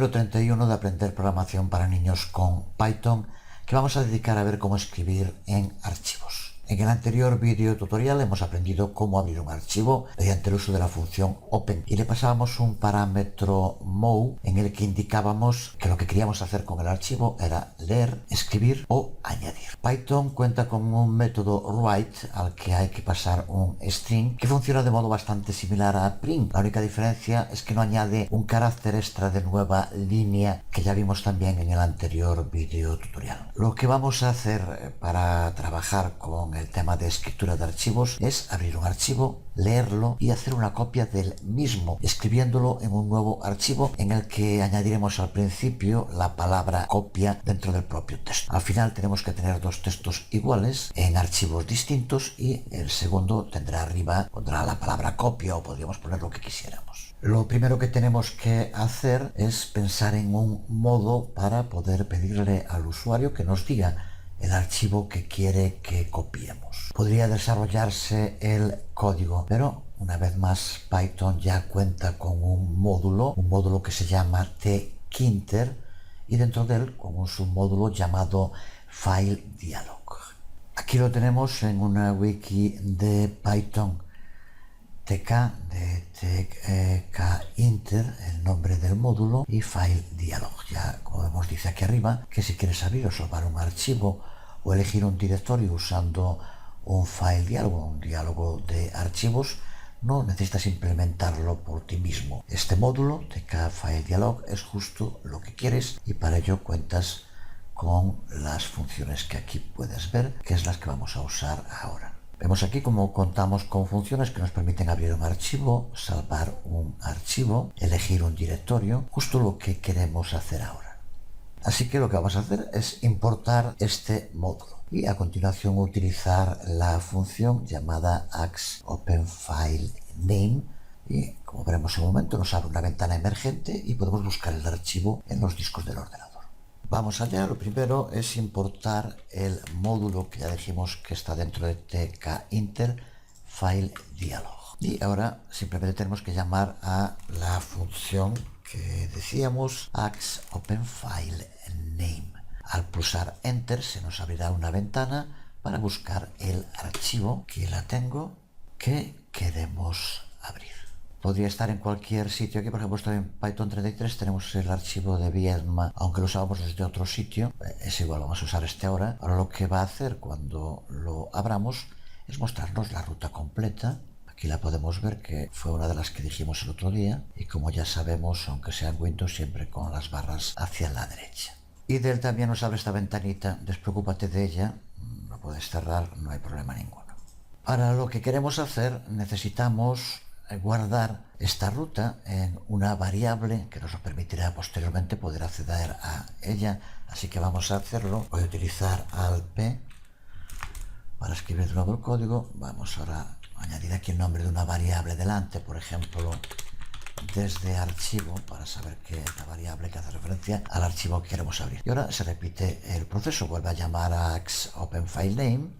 número 31 de aprender programación para niños con Python, que vamos a dedicar a ver cómo escribir en archivos. En el anterior vídeo tutorial hemos aprendido cómo abrir un archivo mediante el uso de la función open y le pasábamos un parámetro move en el que indicábamos que lo que queríamos hacer con el archivo era leer, escribir o añadir. Python cuenta con un método write al que hay que pasar un string que funciona de modo bastante similar a print. La única diferencia es que no añade un carácter extra de nueva línea que ya vimos también en el anterior vídeo tutorial. Lo que vamos a hacer para trabajar con el tema de escritura de archivos es abrir un archivo, leerlo y hacer una copia del mismo, escribiéndolo en un nuevo archivo en el que añadiremos al principio la palabra copia dentro del propio texto. Al final tenemos que tener dos textos iguales en archivos distintos y el segundo tendrá arriba, pondrá la palabra copia o podríamos poner lo que quisiéramos. Lo primero que tenemos que hacer es pensar en un modo para poder pedirle al usuario que nos diga el archivo que quiere que copiemos. Podría desarrollarse el código, pero una vez más Python ya cuenta con un módulo que se llama tkinter y dentro de él con un submódulo llamado FileDialog. Aquí lo tenemos en una wiki de Python. tk de tkinter, el nombre del módulo, y FileDialog. Ya como vemos dice aquí arriba que si quieres abrir o salvar un archivo o elegir un directorio usando un FileDialog, un diálogo de archivos, no necesitas implementarlo por ti mismo. Este módulo tk FileDialog es justo lo que quieres y para ello cuentas con las funciones que aquí puedes ver, que es las que vamos a usar ahora. Vemos aquí cómo contamos con funciones que nos permiten abrir un archivo, salvar un archivo, elegir un directorio, justo lo que queremos hacer ahora. Así que lo que vamos a hacer es importar este módulo y a continuación utilizar la función llamada axOpenFileName y como veremos en un momento nos abre una ventana emergente y podemos buscar el archivo en los discos del ordenador. Vamos allá, lo primero es importar el módulo que ya dijimos que está dentro de tkinter FileDialog. Y ahora simplemente tenemos que llamar a la función que decíamos axOpenFileName. Al pulsar Enter se nos abrirá una ventana para buscar el archivo, que la tengo, que queremos abrir. Podría estar en cualquier sitio. Aquí, por ejemplo, en Python 33 tenemos el archivo de Viedma, aunque lo usábamos desde otro sitio. Es igual, vamos a usar este ahora. Ahora lo que va a hacer cuando lo abramos es mostrarnos la ruta completa. Aquí la podemos ver, que fue una de las que dijimos el otro día. Y como ya sabemos, aunque sea en Windows, siempre con las barras hacia la derecha. Y de él también nos abre esta ventanita. Despreocúpate de ella. Lo puedes cerrar, no hay problema ninguno. Para lo que queremos hacer necesitamos guardar esta ruta en una variable que nos permitirá posteriormente poder acceder a ella, así que vamos a hacerlo. Voy a utilizar Alt P para escribir de nuevo el código. Vamos ahora a añadir aquí el nombre de una variable delante, por ejemplo desde archivo, para saber que es la variable que hace referencia al archivo que queremos abrir. Y ahora se repite el proceso, vuelve a llamar a axOpenFileName,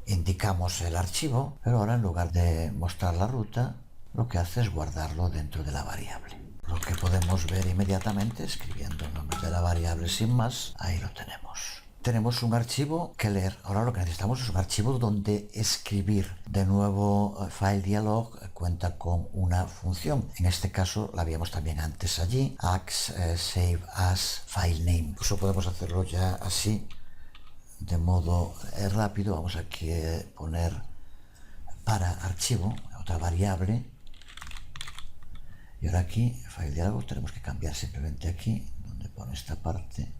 indicamos el archivo, pero ahora en lugar de mostrar la ruta lo que hace es guardarlo dentro de la variable. Lo que podemos ver inmediatamente escribiendo el nombre de la variable sin más, ahí lo tenemos. Tenemos un archivo que leer. Ahora lo que necesitamos es un archivo donde escribir. De nuevo, FileDialog cuenta con una función. En este caso la habíamos también antes allí, axSaveAsFileName. Incluso podemos hacerlo ya así, de modo rápido. Vamos aquí a poner para archivo, otra variable. Y ahora aquí, FileDialog, tenemos que cambiar simplemente aquí, donde pone esta parte,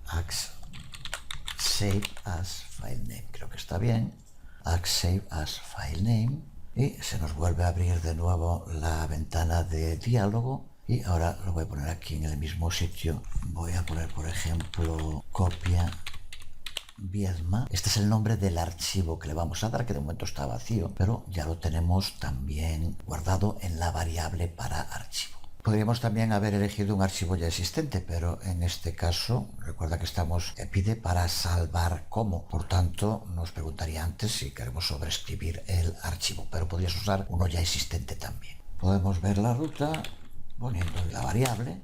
axSaveAsFileName. Creo que está bien. axSaveAsFileName. Y se nos vuelve a abrir de nuevo la ventana de diálogo. Y ahora lo voy a poner aquí en el mismo sitio. Voy a poner, por ejemplo, copia Viedma. Este es el nombre del archivo que le vamos a dar, que de momento está vacío, pero ya lo tenemos también guardado en la variable para archivo. Podríamos también haber elegido un archivo ya existente, pero en este caso, recuerda que pide para salvar como, por tanto nos preguntaría antes si queremos sobreescribir el archivo, pero podrías usar uno ya existente también. Podemos ver la ruta poniendo la variable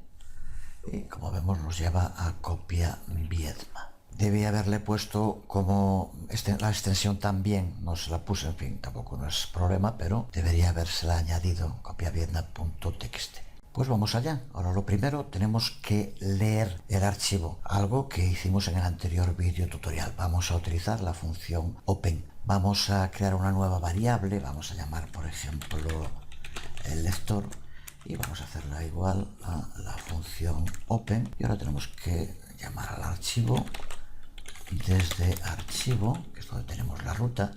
y como vemos nos lleva a copia Viedma. Debí haberle puesto como la extensión también, no se la puse, en fin, tampoco no es problema, pero debería habérsela añadido, copiaviedma.txt. Pues vamos allá. Ahora lo primero tenemos que leer el archivo, algo que hicimos en el anterior vídeo tutorial. Vamos a utilizar la función open. Vamos a crear una nueva variable, vamos a llamar por ejemplo el lector y vamos a hacerla igual a la función open y ahora tenemos que llamar al archivo desde archivo, que es donde tenemos la ruta,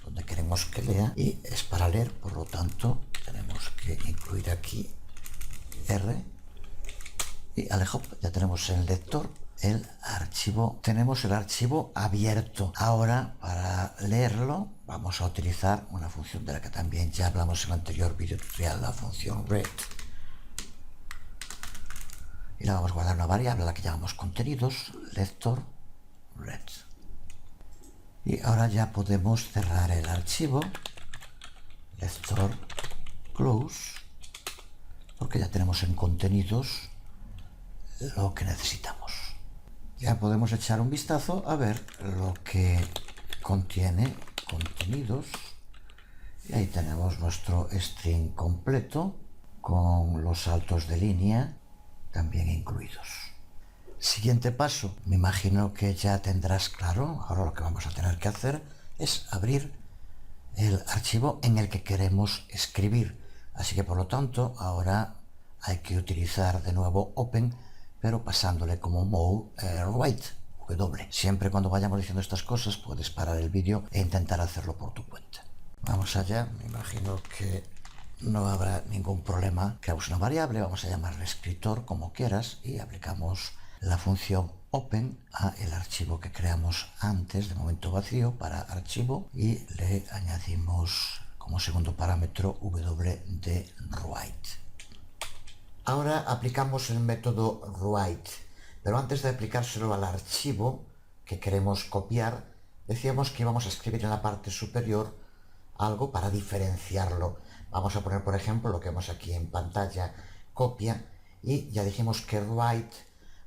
donde queremos que lea y es para leer, por lo tanto tenemos que incluir aquí R y alejop. Ya tenemos en el lector el archivo, tenemos el archivo abierto. Ahora para leerlo vamos a utilizar una función de la que también ya hablamos en el anterior vídeo tutorial, la función read, y la vamos a guardar una variable a la que llamamos contenidos, lector read. Y ahora ya podemos cerrar el archivo lector close, porque ya tenemos en contenidos lo que necesitamos. Ya podemos echar un vistazo a ver lo que contiene contenidos y ahí tenemos nuestro string completo con los saltos de línea también incluidos. Siguiente paso, me imagino que ya tendrás claro, ahora lo que vamos a tener que hacer es abrir el archivo en el que queremos escribir, así que por lo tanto ahora hay que utilizar de nuevo open, pero pasándole como mode write, W. Siempre cuando vayamos diciendo estas cosas puedes parar el vídeo e intentar hacerlo por tu cuenta. Vamos allá, me imagino que no habrá ningún problema. Creamos una variable, vamos a llamarle escritor como quieras y aplicamos la función open a el archivo que creamos antes, de momento vacío, para archivo, y le añadimos como segundo parámetro w de write. Ahora aplicamos el método write, pero antes de aplicárselo al archivo que queremos copiar, decíamos que íbamos a escribir en la parte superior algo para diferenciarlo. Vamos a poner, por ejemplo, lo que vemos aquí en pantalla, copia, y ya dijimos que write,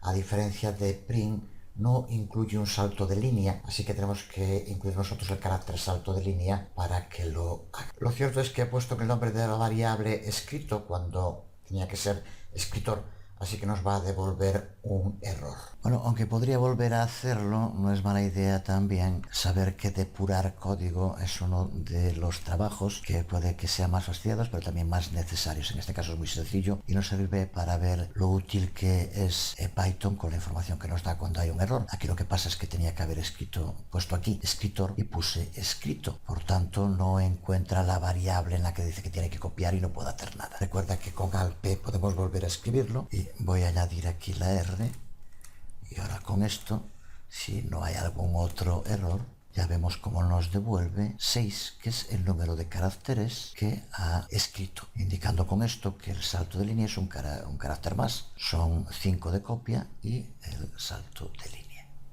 a diferencia de print, no incluye un salto de línea, así que tenemos que incluir nosotros el carácter salto de línea para que lo haga. Lo cierto es que he puesto el nombre de la variable escrito cuando tenía que ser escritor, así que nos va a devolver un error. Bueno, aunque podría volver a hacerlo, no es mala idea también saber que depurar código es uno de los trabajos que puede que sea más fastidiados, pero también más necesarios. En este caso es muy sencillo y nos sirve para ver lo útil que es Python con la información que nos da cuando hay un error. Aquí lo que pasa es que tenía que haber puesto aquí escritor y puse escrito. Por tanto, no encuentra la variable en la que dice que tiene que copiar y no puede hacer nada. Recuerda que con alp podemos volver a escribirlo y voy a añadir aquí la R. Y ahora con esto, si no hay algún otro error, ya vemos cómo nos devuelve 6, que es el número de caracteres que ha escrito, indicando con esto que el salto de línea es un carácter más. Son 5 de copia y el salto de línea.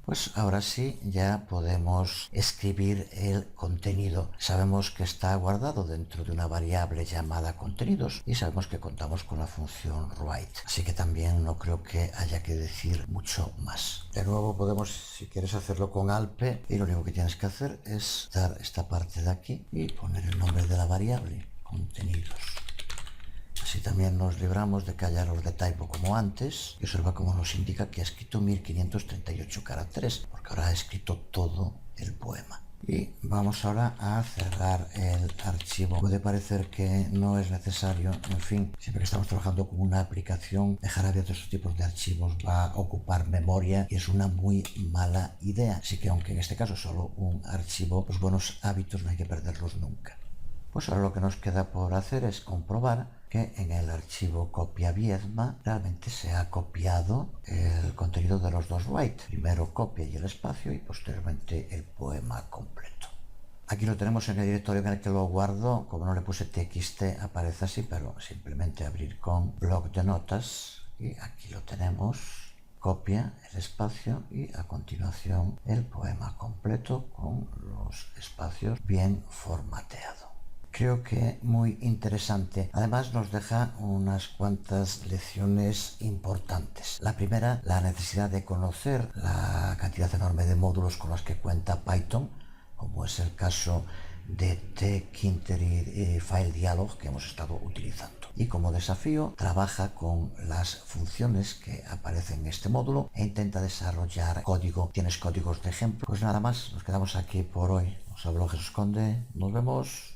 Pues ahora sí, ya podemos escribir el contenido. Sabemos que está guardado dentro de una variable llamada contenidos y sabemos que contamos con la función write. Así que también no creo que haya que decir mucho más. De nuevo podemos, si quieres hacerlo con alp, y lo único que tienes que hacer es dar esta parte de aquí y poner el nombre de la variable, contenidos. Así también nos libramos de que haya error de typo como antes. Y observa cómo nos indica que ha escrito 1538 caracteres, porque ahora ha escrito todo el poema. Y vamos ahora a cerrar el archivo. Puede parecer que no es necesario, en fin, siempre que estamos trabajando con una aplicación, dejar abiertos estos tipos de archivos va a ocupar memoria y es una muy mala idea. Así que aunque en este caso es solo un archivo, los buenos hábitos no hay que perderlos nunca. Pues ahora lo que nos queda por hacer es comprobar que en el archivo copia Viedma realmente se ha copiado el contenido de los dos write. Primero copia y el espacio y posteriormente el poema completo. Aquí lo tenemos en el directorio en el que lo guardo. Como no le puse txt aparece así, pero simplemente abrir con bloc de notas y aquí lo tenemos. Copia el espacio y a continuación el poema completo con los espacios bien formateado. creo que muy interesante. Además nos deja unas cuantas lecciones importantes. La primera, la necesidad de conocer la cantidad enorme de módulos con los que cuenta Python, como es el caso de tkinter y FileDialog que hemos estado utilizando. Y como desafío, trabaja con las funciones que aparecen en este módulo e intenta desarrollar código. ¿Tienes códigos de ejemplo? Pues nada más, nos quedamos aquí por hoy. Os hablo Jesús Conde, nos vemos.